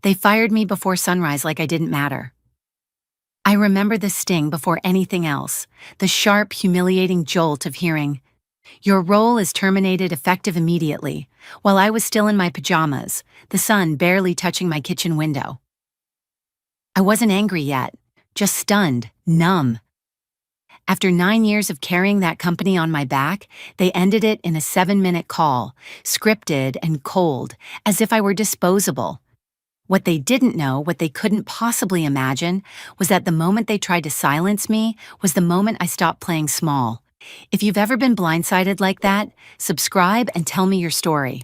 They fired me before sunrise like I didn't matter. I remember the sting before anything else, the sharp, humiliating jolt of hearing, "Your role is terminated effective immediately," while I was still in my pajamas, the sun barely touching my kitchen window. I wasn't angry yet, just stunned, numb. After 9 years of carrying that company on my back, they ended it in a 7-minute call, scripted and cold, as if I were disposable. What they didn't know, what they couldn't possibly imagine, was that the moment they tried to silence me was the moment I stopped playing small. If you've ever been blindsided like that, subscribe and tell me your story.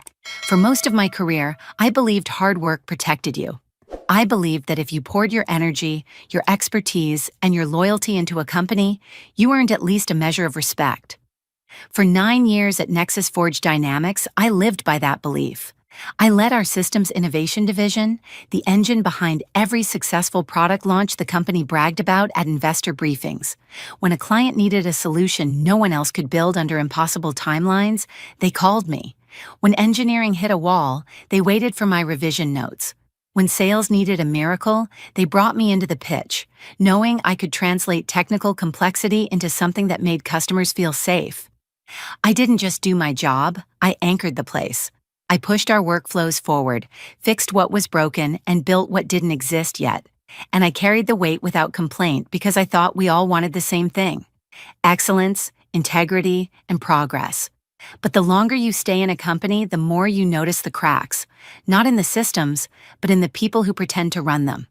For most of my career, I believed hard work protected you. I believed that if you poured your energy, your expertise, and your loyalty into a company, you earned at least a measure of respect. For 9 years at Nexus Forge Dynamics, I lived by that belief. I led our systems innovation division, the engine behind every successful product launch the company bragged about at investor briefings. When a client needed a solution no one else could build under impossible timelines, they called me. When engineering hit a wall, they waited for my revision notes. When sales needed a miracle, they brought me into the pitch, knowing I could translate technical complexity into something that made customers feel safe. I didn't just do my job, I anchored the place. I pushed our workflows forward, fixed what was broken, and built what didn't exist yet. And I carried the weight without complaint because I thought we all wanted the same thing: excellence, integrity, and progress. But the longer you stay in a company, the more you notice the cracks, not in the systems, but in the people who pretend to run them.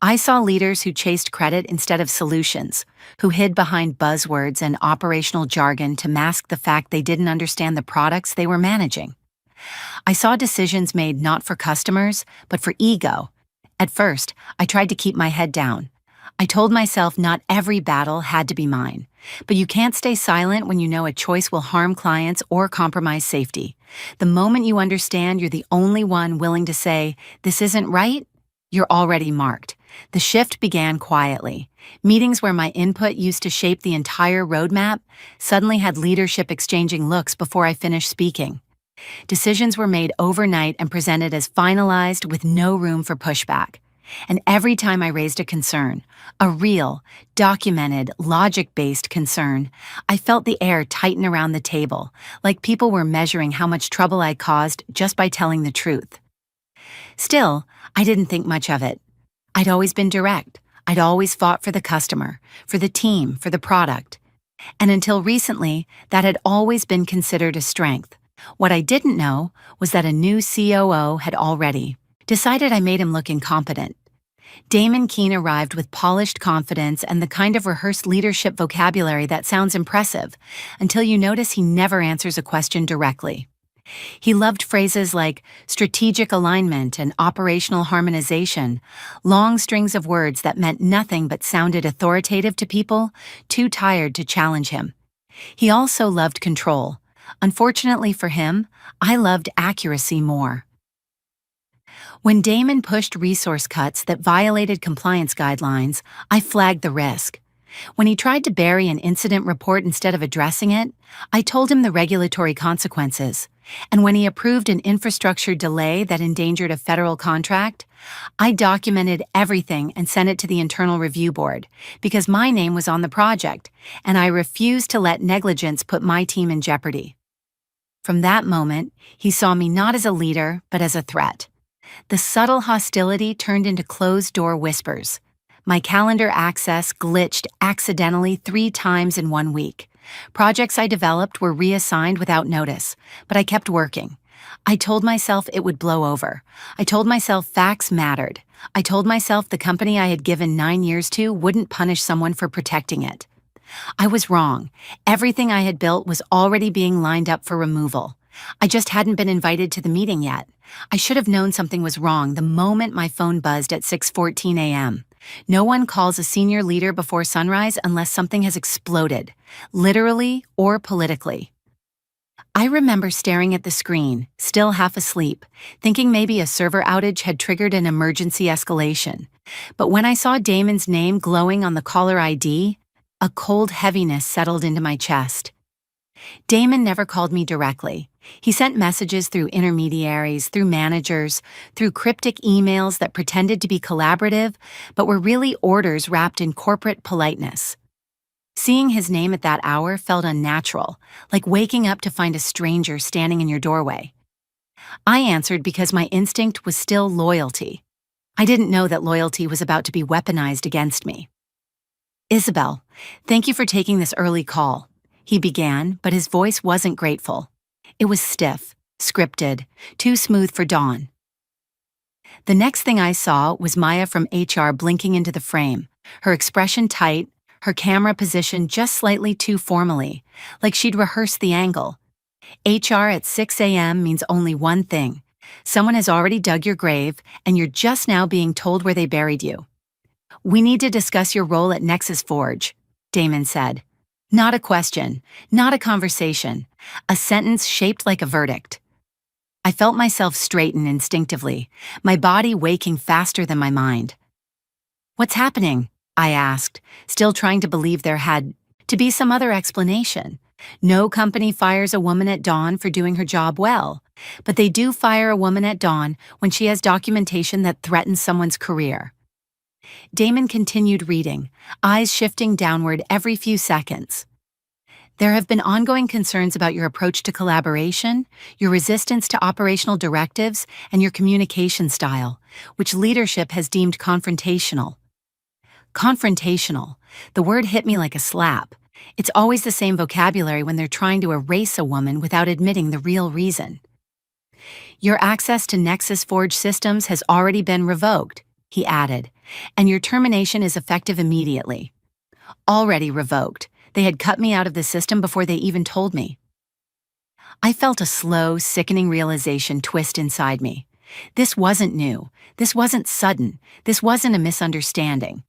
I saw leaders who chased credit instead of solutions, who hid behind buzzwords and operational jargon to mask the fact they didn't understand the products they were managing. I saw decisions made not for customers, but for ego. At first, I tried to keep my head down. I told myself not every battle had to be mine. But you can't stay silent when you know a choice will harm clients or compromise safety. The moment you understand you're the only one willing to say, "This isn't right," you're already marked. The shift began quietly. Meetings where my input used to shape the entire roadmap suddenly had leadership exchanging looks before I finished speaking. Decisions were made overnight and presented as finalized with no room for pushback. And every time I raised a concern, a real, documented, logic-based concern, I felt the air tighten around the table, like people were measuring how much trouble I caused just by telling the truth. Still, I didn't think much of it. I'd always been direct. I'd always fought for the customer, for the team, for the product. And until recently, that had always been considered a strength. What I didn't know was that a new COO had already decided I made him look incompetent. Damon Keene arrived with polished confidence and the kind of rehearsed leadership vocabulary that sounds impressive, until you notice he never answers a question directly. He loved phrases like strategic alignment and operational harmonization, long strings of words that meant nothing but sounded authoritative to people too tired to challenge him. He also loved control. Unfortunately for him, I loved accuracy more. When Damon pushed resource cuts that violated compliance guidelines, I flagged the risk. When he tried to bury an incident report instead of addressing it, I told him the regulatory consequences. And when he approved an infrastructure delay that endangered a federal contract, I documented everything and sent it to the internal review board, because my name was on the project, and I refused to let negligence put my team in jeopardy. From that moment, he saw me not as a leader, but as a threat. The subtle hostility turned into closed-door whispers. My calendar access glitched accidentally 3 times in 1 week. Projects I developed were reassigned without notice, but I kept working. I told myself it would blow over. I told myself facts mattered. I told myself the company I had given 9 years to wouldn't punish someone for protecting it. I was wrong. Everything I had built was already being lined up for removal. I just hadn't been invited to the meeting yet. I should have known something was wrong the moment my phone buzzed at 6:14 a.m. No one calls a senior leader before sunrise unless something has exploded, literally or politically. I remember staring at the screen, still half asleep, thinking maybe a server outage had triggered an emergency escalation. But when I saw Damon's name glowing on the caller ID, a cold heaviness settled into my chest. Damon never called me directly. He sent messages through intermediaries, through managers, through cryptic emails that pretended to be collaborative, but were really orders wrapped in corporate politeness. Seeing his name at that hour felt unnatural, like waking up to find a stranger standing in your doorway. I answered because my instinct was still loyalty. I didn't know that loyalty was about to be weaponized against me. "Isabel, thank you for taking this early call," he began, but his voice wasn't grateful. It was stiff, scripted, too smooth for Dawn. The next thing I saw was Maya from HR blinking into the frame, her expression tight, her camera positioned just slightly too formally, like she'd rehearsed the angle. HR at 6 a.m. means only one thing. Someone has already dug your grave, and you're just now being told where they buried you. "We need to discuss your role at Nexus Forge," Damon said. Not a question, not a conversation, a sentence shaped like a verdict. I felt myself straighten instinctively, my body waking faster than my mind. "What's happening?" I asked, still trying to believe there had to be some other explanation. No company fires a woman at dawn for doing her job well, but they do fire a woman at dawn when she has documentation that threatens someone's career. Damon continued reading, eyes shifting downward every few seconds. "There have been ongoing concerns about your approach to collaboration, your resistance to operational directives, and your communication style, which leadership has deemed confrontational." Confrontational. The word hit me like a slap. It's always the same vocabulary when they're trying to erase a woman without admitting the real reason. "Your access to Nexus Forge systems has already been revoked," he added, "and your termination is effective immediately." Already revoked. They had cut me out of the system before they even told me. I felt a slow, sickening realization twist inside me. This wasn't new. This wasn't sudden. This wasn't a misunderstanding.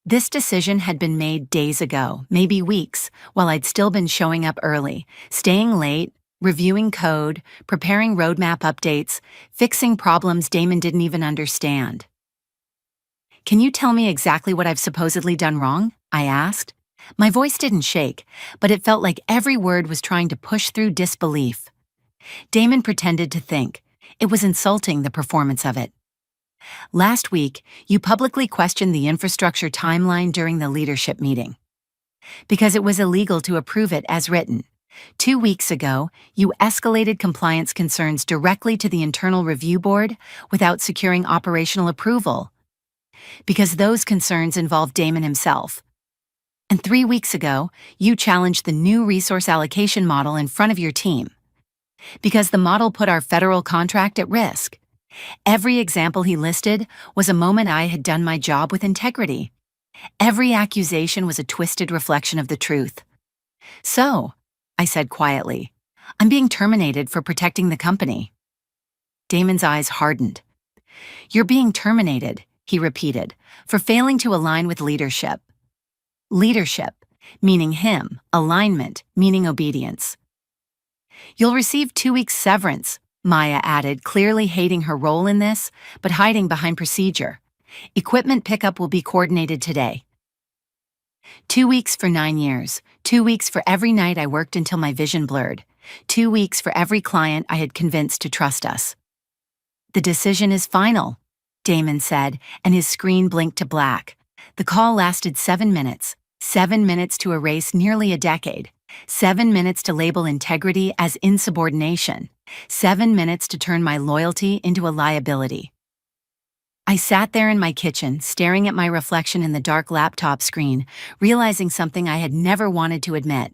This decision had been made days ago, maybe weeks, while I'd still been showing up early, staying late, reviewing code, preparing roadmap updates, fixing problems Damon didn't even understand. "Can you tell me exactly what I've supposedly done wrong?" I asked. My voice didn't shake, but it felt like every word was trying to push through disbelief. Damon pretended to think. It was insulting, the performance of it. "Last week, you publicly questioned the infrastructure timeline during the leadership meeting, because it was illegal to approve it as written. 2 weeks ago, you escalated compliance concerns directly to the internal review board without securing operational approval, because those concerns involved Damon himself. And 3 weeks ago, you challenged the new resource allocation model in front of your team, because the model put our federal contract at risk. Every example he listed was a moment I had done my job with integrity. Every accusation was a twisted reflection of the truth. So," I said quietly, "I'm being terminated for protecting the company." Damon's eyes hardened. "You're being terminated," he repeated, "for failing to align with leadership." Leadership, meaning him, alignment, meaning obedience. "You'll receive 2 weeks severance," Maya added, clearly hating her role in this, but hiding behind procedure. "Equipment pickup will be coordinated today." 2 weeks for 9 years, 2 weeks for every night I worked until my vision blurred, 2 weeks for every client I had convinced to trust us. "The decision is final," Damon said, and his screen blinked to black. The call lasted 7 minutes. 7 minutes to erase nearly a decade. 7 minutes to label integrity as insubordination. 7 minutes to turn my loyalty into a liability. I sat there in my kitchen, staring at my reflection in the dark laptop screen, realizing something I had never wanted to admit.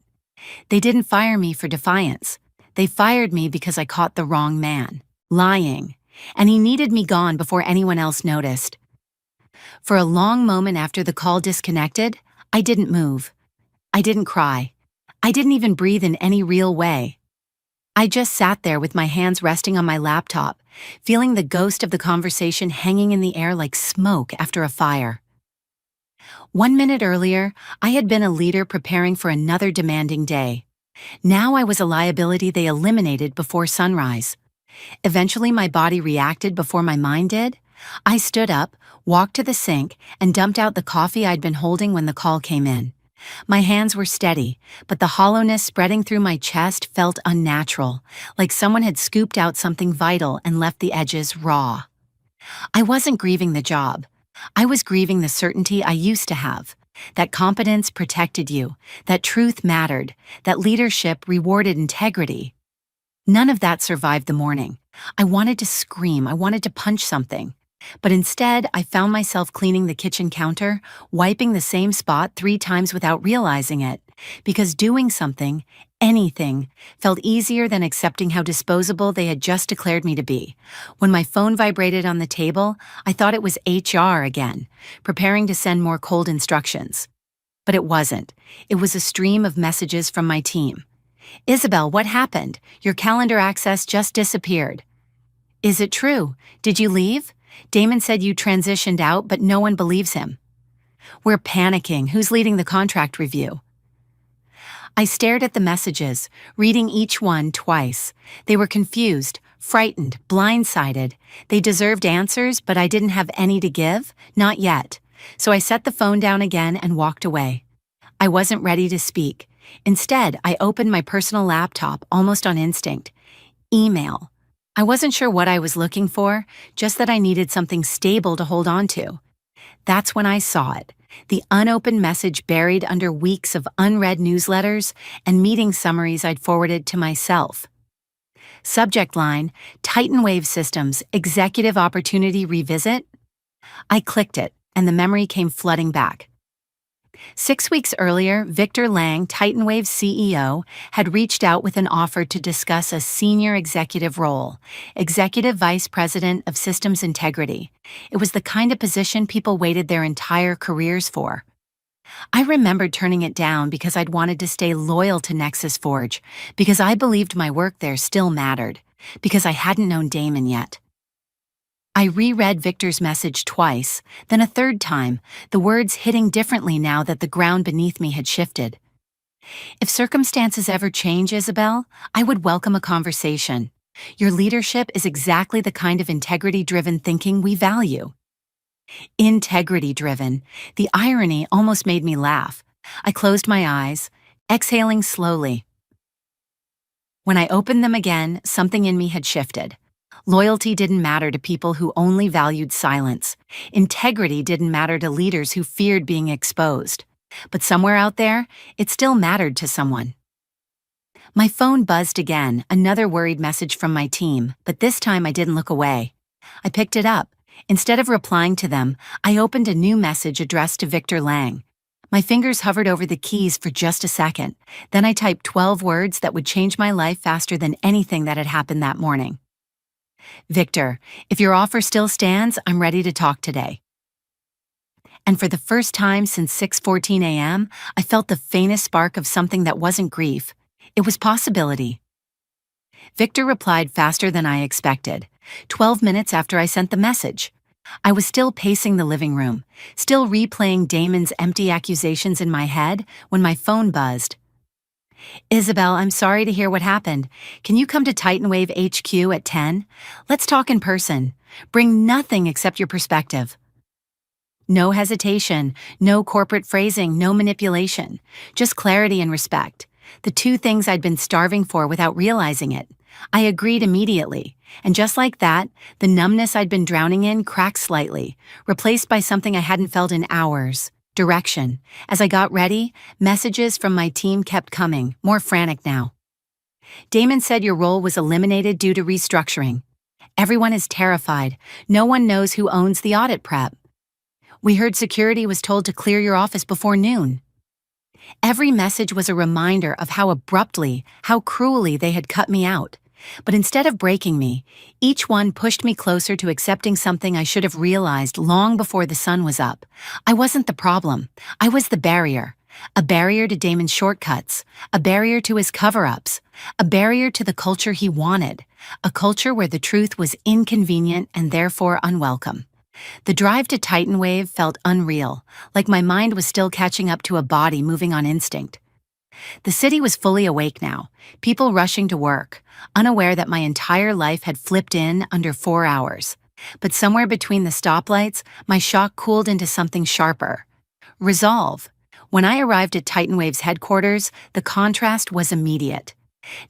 They didn't fire me for defiance. They fired me because I caught the wrong man, lying, and he needed me gone before anyone else noticed. For a long moment after the call disconnected, I didn't move. I didn't cry. I didn't even breathe in any real way. I just sat there with my hands resting on my laptop, feeling the ghost of the conversation hanging in the air like smoke after a fire. 1 minute earlier, I had been a leader preparing for another demanding day. Now I was a liability they eliminated before sunrise. Eventually my body reacted before my mind did. I stood up, walked to the sink, and dumped out the coffee I'd been holding when the call came in. My hands were steady, but the hollowness spreading through my chest felt unnatural, like someone had scooped out something vital and left the edges raw. I wasn't grieving the job. I was grieving the certainty I used to have. That competence protected you, that truth mattered, that leadership rewarded integrity. None of that survived the morning. I wanted to scream, I wanted to punch something. But instead, I found myself cleaning the kitchen counter, wiping the same spot 3 times without realizing it, because doing something, anything, felt easier than accepting how disposable they had just declared me to be. When my phone vibrated on the table, I thought it was HR again, preparing to send more cold instructions. But it wasn't. It was a stream of messages from my team. "Isabel, what happened? Your calendar access just disappeared." "Is it true? Did you leave? Damon said you transitioned out, but no one believes him." "We're panicking. Who's leading the contract review?" I stared at the messages, reading each one twice. They were confused, frightened, blindsided. They deserved answers, but I didn't have any to give, not yet. So I set the phone down again and walked away. I wasn't ready to speak. Instead, I opened my personal laptop almost on instinct. Email. I wasn't sure what I was looking for, just that I needed something stable to hold on to. That's when I saw it, the unopened message buried under weeks of unread newsletters and meeting summaries I'd forwarded to myself. Subject line, Titan Wave Systems, Executive Opportunity Revisit. I clicked it, and the memory came flooding back. 6 weeks earlier, Victor Lang, Titan Wave's CEO, had reached out with an offer to discuss a senior executive role, Executive Vice President of Systems Integrity. It was the kind of position people waited their entire careers for. I remembered turning it down because I'd wanted to stay loyal to Nexus Forge, because I believed my work there still mattered, because I hadn't known Damon yet. I reread Victor's message twice, then a third time, the words hitting differently now that the ground beneath me had shifted. "If circumstances ever change, Isabel, I would welcome a conversation. Your leadership is exactly the kind of integrity-driven thinking we value." Integrity-driven. The irony almost made me laugh. I closed my eyes, exhaling slowly. When I opened them again, something in me had shifted. Loyalty didn't matter to people who only valued silence. Integrity didn't matter to leaders who feared being exposed. But somewhere out there, it still mattered to someone. My phone buzzed again, another worried message from my team, but this time I didn't look away. I picked it up. Instead of replying to them, I opened a new message addressed to Victor Lang. My fingers hovered over the keys for just a second. Then I typed 12 words that would change my life faster than anything that had happened that morning. "Victor, if your offer still stands, I'm ready to talk today." And for the first time since 6:14 a.m., I felt the faintest spark of something that wasn't grief. It was possibility. Victor replied faster than I expected, 12 minutes after I sent the message. I was still pacing the living room, still replaying Damon's empty accusations in my head when my phone buzzed. "Isabel, I'm sorry to hear what happened. Can you come to Titan Wave HQ at 10? Let's talk in person. Bring nothing except your perspective." No hesitation, no corporate phrasing, no manipulation. Just clarity and respect. The two things I'd been starving for without realizing it. I agreed immediately. And just like that, the numbness I'd been drowning in cracked slightly, replaced by something I hadn't felt in hours. Direction. As I got ready, messages from my team kept coming, more frantic now. "Damon said your role was eliminated due to restructuring. Everyone is terrified. No one knows who owns the audit prep. We heard security was told to clear your office before noon." Every message was a reminder of how abruptly, how cruelly they had cut me out. But instead of breaking me, each one pushed me closer to accepting something I should have realized long before the sun was up. I wasn't the problem. I was the barrier. A barrier to Damon's shortcuts. A barrier to his cover-ups. A barrier to the culture he wanted. A culture where the truth was inconvenient and therefore unwelcome. The drive to Titan Wave felt unreal, like my mind was still catching up to a body moving on instinct. The city was fully awake now, people rushing to work, unaware that my entire life had flipped in under 4 hours. But somewhere between the stoplights, my shock cooled into something sharper. Resolve. When I arrived at TitanWave's headquarters, the contrast was immediate.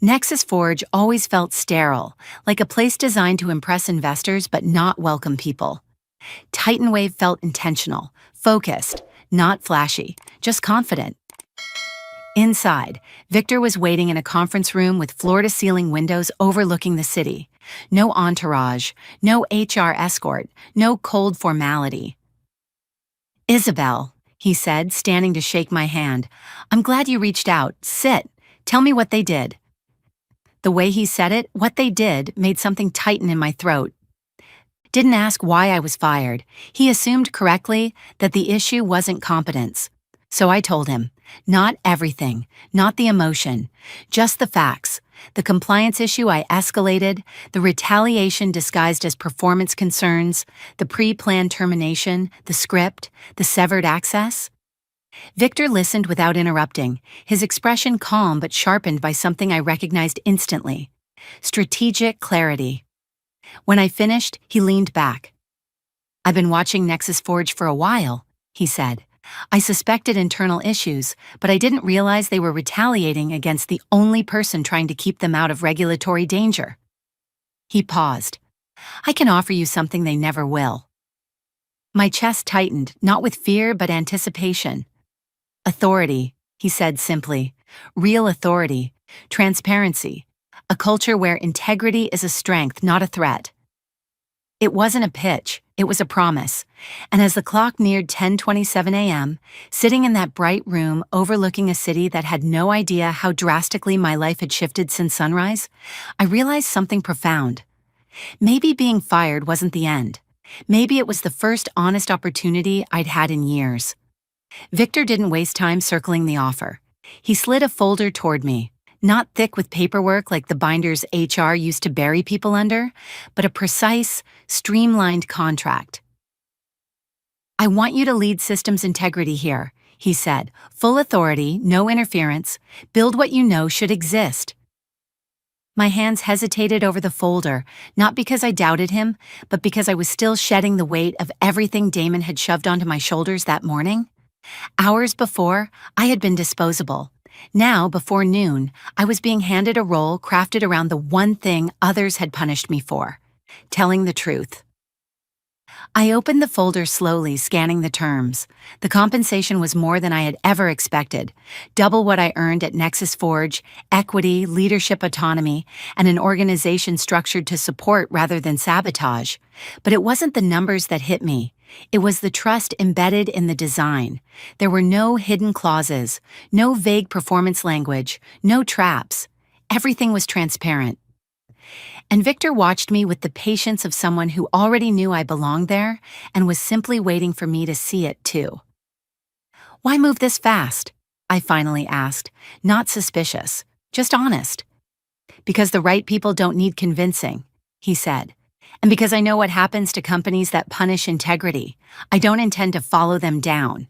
Nexus Forge always felt sterile, like a place designed to impress investors but not welcome people. TitanWave felt intentional, focused, not flashy, just confident. Inside, Victor was waiting in a conference room with floor-to-ceiling windows overlooking the city. No entourage, no HR escort, no cold formality. "Isabel," he said, standing to shake my hand, "I'm glad you reached out. Sit. Tell me what they did." The way he said it, what they did, made something tighten in my throat. Didn't ask why I was fired. He assumed correctly that the issue wasn't competence. So I told him, not everything, not the emotion, just the facts. The compliance issue I escalated, the retaliation disguised as performance concerns, the pre-planned termination, the script, the severed access. Victor listened without interrupting, his expression calm but sharpened by something I recognized instantly: strategic clarity. When I finished, he leaned back. "I've been watching Nexus Forge for a while," he said. "I suspected internal issues, but I didn't realize they were retaliating against the only person trying to keep them out of regulatory danger." He paused. "I can offer you something they never will." My chest tightened, not with fear but anticipation. "Authority," he said simply. "Real authority. Transparency. A culture where integrity is a strength, not a threat." It wasn't a pitch, it was a promise. And as the clock neared 10:27 a.m., sitting in that bright room overlooking a city that had no idea how drastically my life had shifted since sunrise, I realized something profound. Maybe being fired wasn't the end. Maybe it was the first honest opportunity I'd had in years. Victor didn't waste time circling the offer. He slid a folder toward me. Not thick with paperwork like the binders HR used to bury people under, but a precise, streamlined contract. "I want you to lead systems integrity here," he said. "Full authority, no interference. Build what you know should exist." My hands hesitated over the folder, not because I doubted him, but because I was still shedding the weight of everything Damon had shoved onto my shoulders that morning. Hours before, I had been disposable. Now, before noon, I was being handed a role crafted around the one thing others had punished me for: telling the truth. I opened the folder slowly, scanning the terms. The compensation was more than I had ever expected. Double what I earned at Nexus Forge, equity, leadership autonomy, and an organization structured to support rather than sabotage. But it wasn't the numbers that hit me. It was the trust embedded in the design. There were no hidden clauses, no vague performance language, no traps. Everything was transparent. And Victor watched me with the patience of someone who already knew I belonged there and was simply waiting for me to see it too. "Why move this fast?" I finally asked, not suspicious, just honest. "Because the right people don't need convincing," he said. "And because I know what happens to companies that punish integrity. I don't intend to follow them down."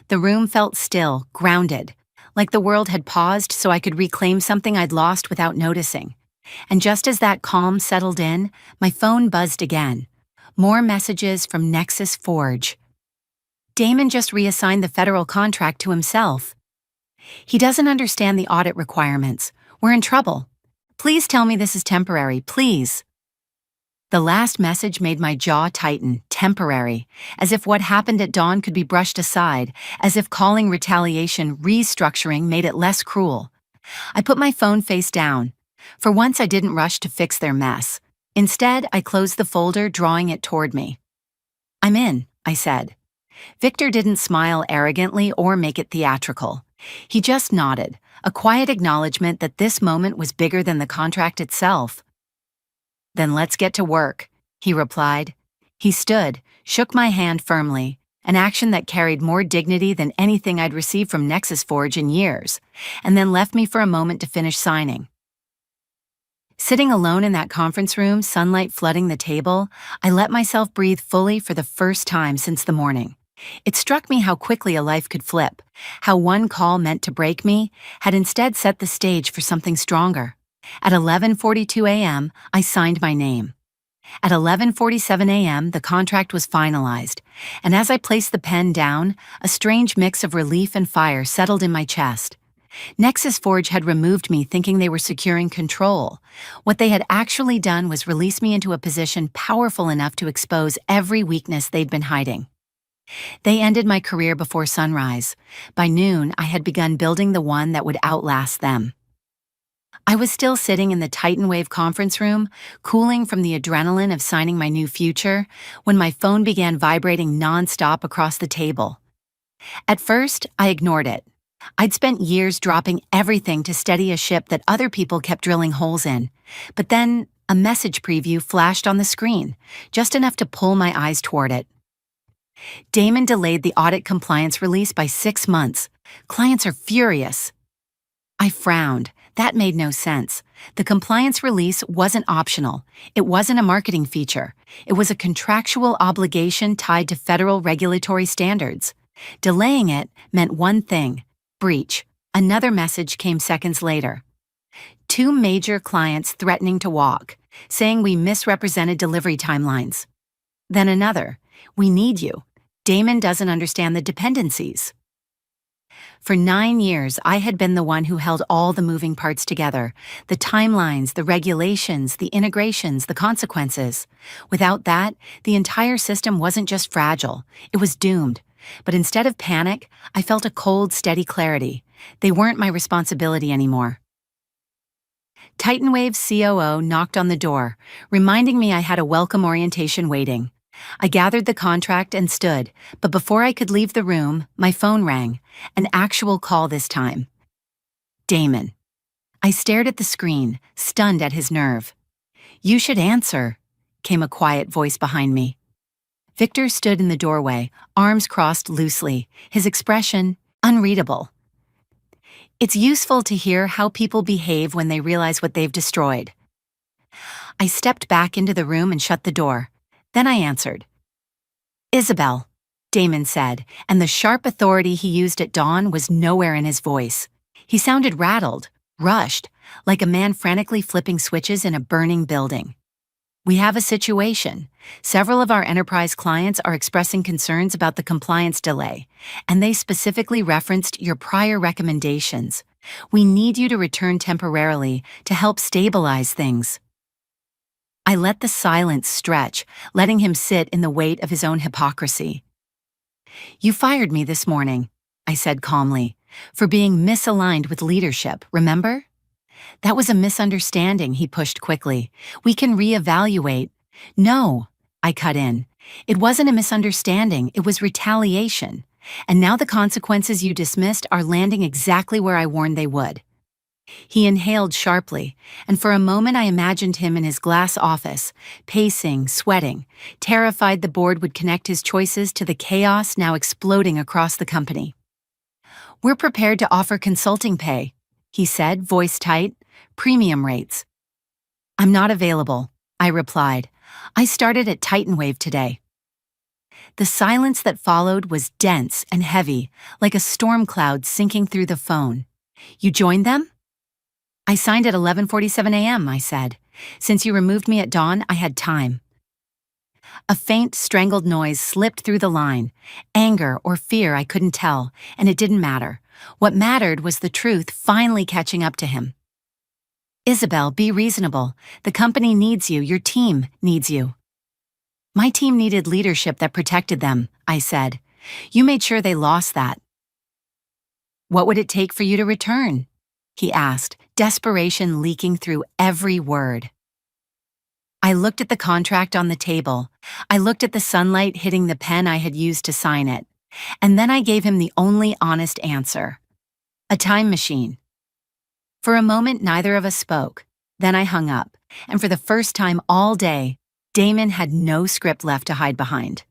The room felt still, grounded, like the world had paused so I could reclaim something I'd lost without noticing. And just as that calm settled in, my phone buzzed again. More messages from Nexus Forge. "Damon just reassigned the federal contract to himself. He doesn't understand the audit requirements. We're in trouble. Please tell me this is temporary, please." The last message made my jaw tighten. Temporary. As if what happened at dawn could be brushed aside, as if calling retaliation restructuring made it less cruel. I put my phone face down. For once, I didn't rush to fix their mess. Instead, I closed the folder, drawing it toward me. "I'm in," I said. Victor didn't smile arrogantly or make it theatrical. He just nodded, a quiet acknowledgement that this moment was bigger than the contract itself. "Then let's get to work," he replied. He stood, shook my hand firmly, an action that carried more dignity than anything I'd received from Nexus Forge in years, and then left me for a moment to finish signing. Sitting alone in that conference room, sunlight flooding the table, I let myself breathe fully for the first time since the morning. It struck me how quickly a life could flip, how one call meant to break me had instead set the stage for something stronger. At 11:42 a.m., I signed my name. At 11:47 a.m., the contract was finalized, and as I placed the pen down, a strange mix of relief and fire settled in my chest. Nexus Forge had removed me thinking they were securing control. What they had actually done was release me into a position powerful enough to expose every weakness they'd been hiding. They ended my career before sunrise. By noon, I had begun building the one that would outlast them. I was still sitting in the Titan Wave conference room, cooling from the adrenaline of signing my new future, when my phone began vibrating nonstop across the table. At first, I ignored it. I'd spent years dropping everything to steady a ship that other people kept drilling holes in. But then, a message preview flashed on the screen, just enough to pull my eyes toward it. Damon delayed the audit compliance release by 6 months. Clients are furious. I frowned. That made no sense. The compliance release wasn't optional. It wasn't a marketing feature. It was a contractual obligation tied to federal regulatory standards. Delaying it meant one thing: breach. Another message came seconds later. 2 major clients threatening to walk, saying we misrepresented delivery timelines. Then another: we need you. Damon doesn't understand the dependencies. For 9 years, I had been the one who held all the moving parts together: the timelines, the regulations, the integrations, the consequences. Without that, the entire system wasn't just fragile, it was doomed. But instead of panic, I felt a cold, steady clarity. They weren't my responsibility anymore. Titan Wave's COO knocked on the door, reminding me I had a welcome orientation waiting. I gathered the contract and stood, but before I could leave the room, my phone rang. An actual call this time. Damon. I stared at the screen, stunned at his nerve. "You should answer," came a quiet voice behind me. Victor stood in the doorway, arms crossed loosely, his expression unreadable. It's useful to hear how people behave when they realize what they've destroyed. I stepped back into the room and shut the door. Then I answered. "Isabel," Damon said, and the sharp authority he used at dawn was nowhere in his voice. He sounded rattled, rushed, like a man frantically flipping switches in a burning building. "We have a situation. Several of our enterprise clients are expressing concerns about the compliance delay, and they specifically referenced your prior recommendations. We need you to return temporarily to help stabilize things." I let the silence stretch, letting him sit in the weight of his own hypocrisy. "You fired me this morning," I said calmly, "for being misaligned with leadership, remember?" "That was a misunderstanding," he pushed quickly. "We can reevaluate." "No," I cut in. "It wasn't a misunderstanding, it was retaliation. And now the consequences you dismissed are landing exactly where I warned they would." He inhaled sharply, and for a moment I imagined him in his glass office, pacing, sweating, terrified the board would connect his choices to the chaos now exploding across the company. "We're prepared to offer consulting pay," he said, voice tight, "premium rates." "I'm not available," I replied. "I started at Titan Wave today." The silence that followed was dense and heavy, like a storm cloud sinking through the phone. "You joined them?" "I signed at 11:47 a.m., I said. "Since you removed me at dawn, I had time." A faint, strangled noise slipped through the line. Anger or fear, I couldn't tell, and it didn't matter. What mattered was the truth finally catching up to him. "Isabel, be reasonable. The company needs you, your team needs you." "My team needed leadership that protected them," I said. "You made sure they lost that." "What would it take for you to return?" he asked, desperation leaking through every word. I looked at the contract on the table. I looked at the sunlight hitting the pen I had used to sign it. And then I gave him the only honest answer. A time machine. For a moment, neither of us spoke. Then I hung up, and for the first time all day, Damon had no script left to hide behind.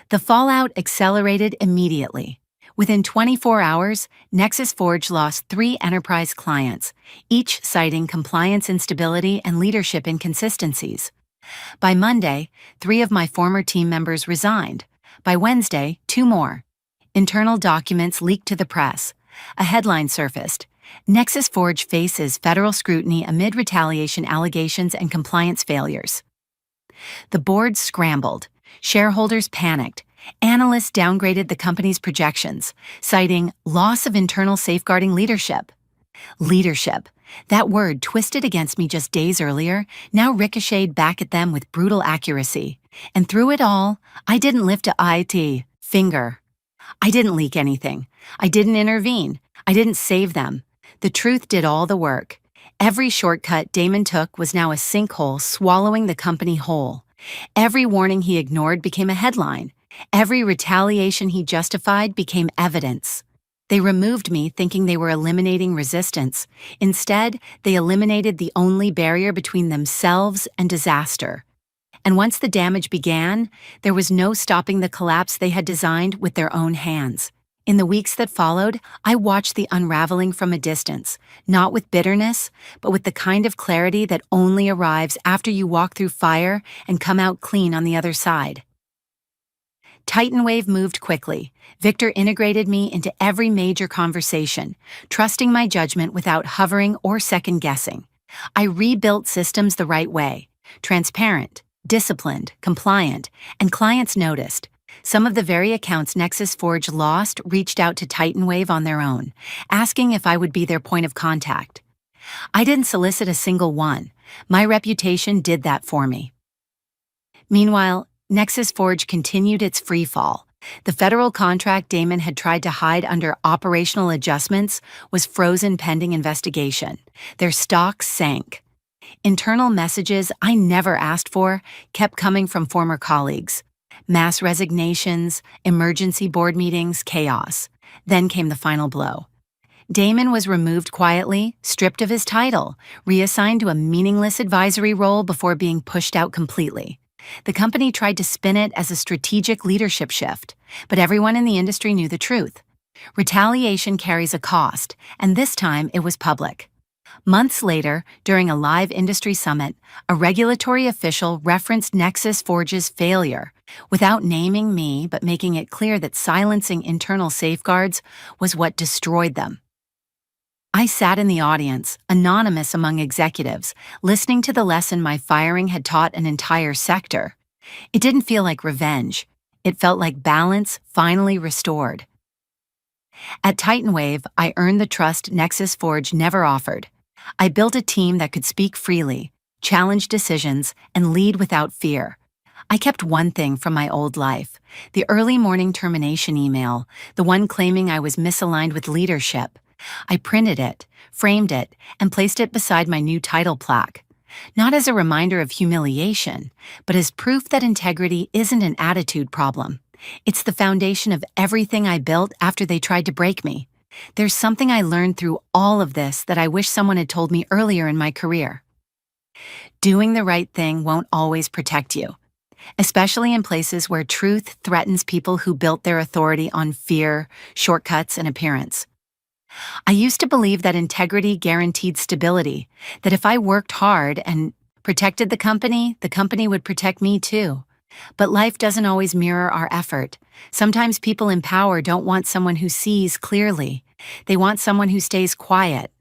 The fallout accelerated immediately. Within 24 hours, Nexus Forge lost 3 enterprise clients, each citing compliance instability and leadership inconsistencies. By Monday, 3 of my former team members resigned. By Wednesday, 2 more. Internal documents leaked to the press. A headline surfaced. Nexus Forge faces federal scrutiny amid retaliation allegations and compliance failures. The board scrambled, shareholders panicked, analysts downgraded the company's projections, citing loss of internal safeguarding leadership. Leadership. That word, twisted against me just days earlier, now ricocheted back at them with brutal accuracy. And through it all, I didn't lift a finger. I didn't leak anything. I didn't intervene. I didn't save them. The truth did all the work. Every shortcut Damon took was now a sinkhole swallowing the company whole. Every warning he ignored became a headline. Every retaliation he justified became evidence. They removed me thinking they were eliminating resistance. Instead, they eliminated the only barrier between themselves and disaster. And once the damage began, there was no stopping the collapse they had designed with their own hands. In the weeks that followed, I watched the unraveling from a distance, not with bitterness, but with the kind of clarity that only arrives after you walk through fire and come out clean on the other side. TitanWave moved quickly. Victor integrated me into every major conversation, trusting my judgment without hovering or second-guessing. I rebuilt systems the right way, transparent, disciplined, compliant, and clients noticed. Some of the very accounts Nexus Forge lost reached out to TitanWave on their own, asking if I would be their point of contact. I didn't solicit a single one. My reputation did that for me. Meanwhile, Nexus Forge continued its freefall. The federal contract Damon had tried to hide under operational adjustments was frozen pending investigation. Their stocks sank. Internal messages I never asked for kept coming from former colleagues. Mass resignations, emergency board meetings, chaos. Then came the final blow. Damon was removed quietly, stripped of his title, reassigned to a meaningless advisory role before being pushed out completely. The company tried to spin it as a strategic leadership shift, but everyone in the industry knew the truth. Retaliation carries a cost, and this time it was public. Months later, during a live industry summit, a regulatory official referenced Nexus Forge's failure, without naming me but making it clear that silencing internal safeguards was what destroyed them. I sat in the audience, anonymous among executives, listening to the lesson my firing had taught an entire sector. It didn't feel like revenge. It felt like balance finally restored. At TitanWave, I earned the trust Nexus Forge never offered. I built a team that could speak freely, challenge decisions, and lead without fear. I kept one thing from my old life, the early morning termination email, the one claiming I was misaligned with leadership. I printed it, framed it, and placed it beside my new title plaque. Not as a reminder of humiliation, but as proof that integrity isn't an attitude problem. It's the foundation of everything I built after they tried to break me. There's something I learned through all of this that I wish someone had told me earlier in my career. Doing the right thing won't always protect you, especially in places where truth threatens people who built their authority on fear, shortcuts, and appearance. I used to believe that integrity guaranteed stability, that if I worked hard and protected the company would protect me too. But life doesn't always mirror our effort. Sometimes people in power don't want someone who sees clearly. They want someone who stays quiet.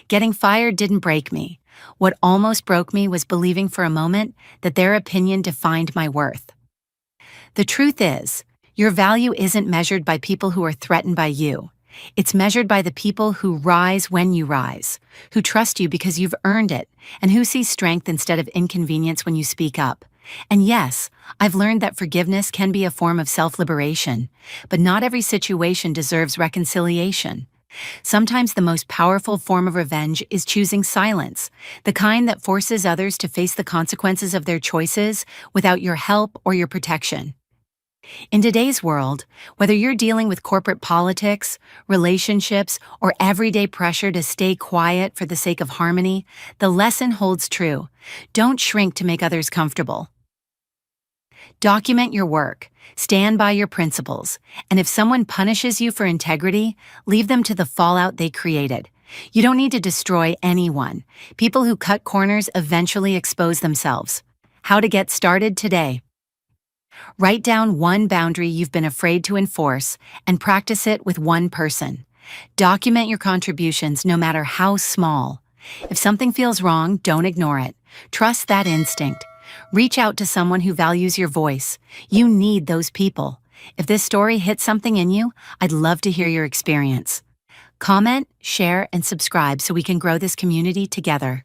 Getting fired didn't break me. What almost broke me was believing for a moment that their opinion defined my worth. The truth is, your value isn't measured by people who are threatened by you. It's measured by the people who rise when you rise, who trust you because you've earned it, and who see strength instead of inconvenience when you speak up. And yes, I've learned that forgiveness can be a form of self-liberation, but not every situation deserves reconciliation. Sometimes the most powerful form of revenge is choosing silence, the kind that forces others to face the consequences of their choices without your help or your protection. In today's world, whether you're dealing with corporate politics, relationships, or everyday pressure to stay quiet for the sake of harmony, the lesson holds true. Don't shrink to make others comfortable. Document your work, stand by your principles, and if someone punishes you for integrity, leave them to the fallout they created. You don't need to destroy anyone. People who cut corners eventually expose themselves. How to get started today. Write down one boundary you've been afraid to enforce and practice it with one person. Document your contributions no matter how small. If something feels wrong, don't ignore it. Trust that instinct. Reach out to someone who values your voice. You need those people. If this story hit something in you, I'd love to hear your experience. Comment, share, and subscribe so we can grow this community together.